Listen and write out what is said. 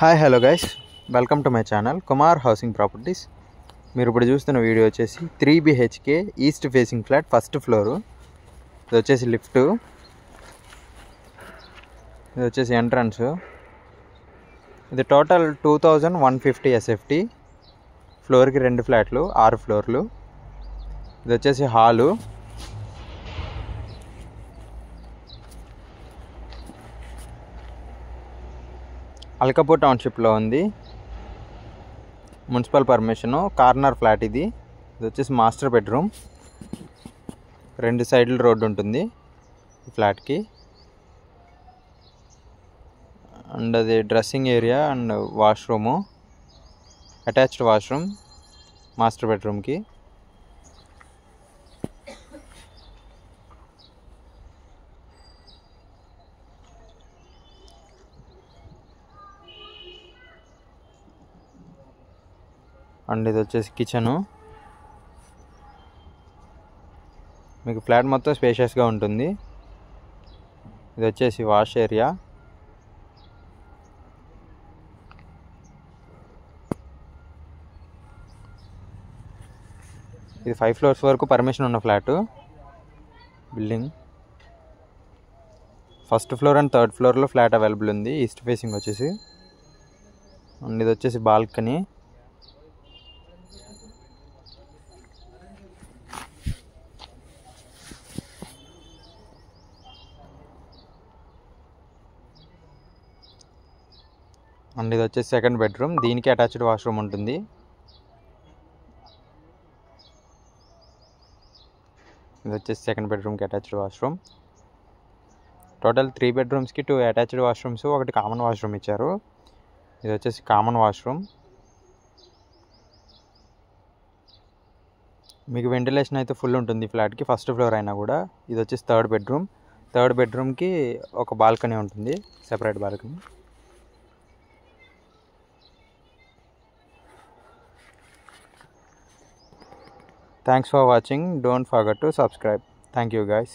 Hi hello guys, welcome to my channel Kumar housing properties. మీరు ఇప్పుడు చూస్తున్న వీడియో వచ్చేసి 3 BHK east facing flat, first floor. ఇది వచ్చేసి లిఫ్ట్, ఇది వచ్చేసి ఎంట్రన్స్. ఇది టోటల్ 2150 SFT. ఫ్లోర్కి 2 ఫ్లాట్లు, 6 ఫ్లోర్లు. ఇది వచ్చేసి హాలు. అల్కాపూర్ టౌన్షిప్లో ఉంది. మున్సిపల్ పర్మిషను, కార్నర్ ఫ్లాట్ ఇది. ఇది వచ్చేసి మాస్టర్ బెడ్రూమ్. 2 సైడ్లు రోడ్డు ఉంటుంది ఈ ఫ్లాట్కి. అండ్ అది dressing area and washroom, attached washroom master బెడ్రూమ్కి. అండ్ ఇది వచ్చేసి కిచెను. మీకు ఫ్లాట్ మొత్తం స్పేషియస్గా ఉంటుంది. ఇది వచ్చేసి వాష్ ఏరియా. ఇది 5 ఫ్లోర్స్ వరకు పర్మిషన్ ఉన్న flat building. First floor and third ఫ్లోర్లో ఫ్లాట్ అవైలబుల్ ఉంది, ఈస్ట్ ఫేసింగ్ వచ్చేసి. అండ్ ఇది వచ్చేసి బాల్కనీ. అండ్ ఇది వచ్చేసి సెకండ్ బెడ్రూమ్, దీనికి అటాచ్డ్ వాష్రూమ్ ఉంటుంది. ఇది వచ్చేసి సెకండ్ బెడ్రూమ్కి attached washroom. Total 3 బెడ్రూమ్స్కి 2 attached washrooms, 1 common washroom ఇచ్చారు. ఇది వచ్చేసి కామన్ వాష్రూమ్. మీకు వెంటిలేషన్ అయితే ఫుల్ ఉంటుంది ఫ్లాట్కి, ఫస్ట్ ఫ్లోర్ అయినా కూడా. ఇది వచ్చేసి థర్డ్ బెడ్రూమ్. థర్డ్ బెడ్రూమ్కి ఒక బాల్కనీ ఉంటుంది, separate balcony. Thanks for watching. Don't forget to subscribe. Thank you guys.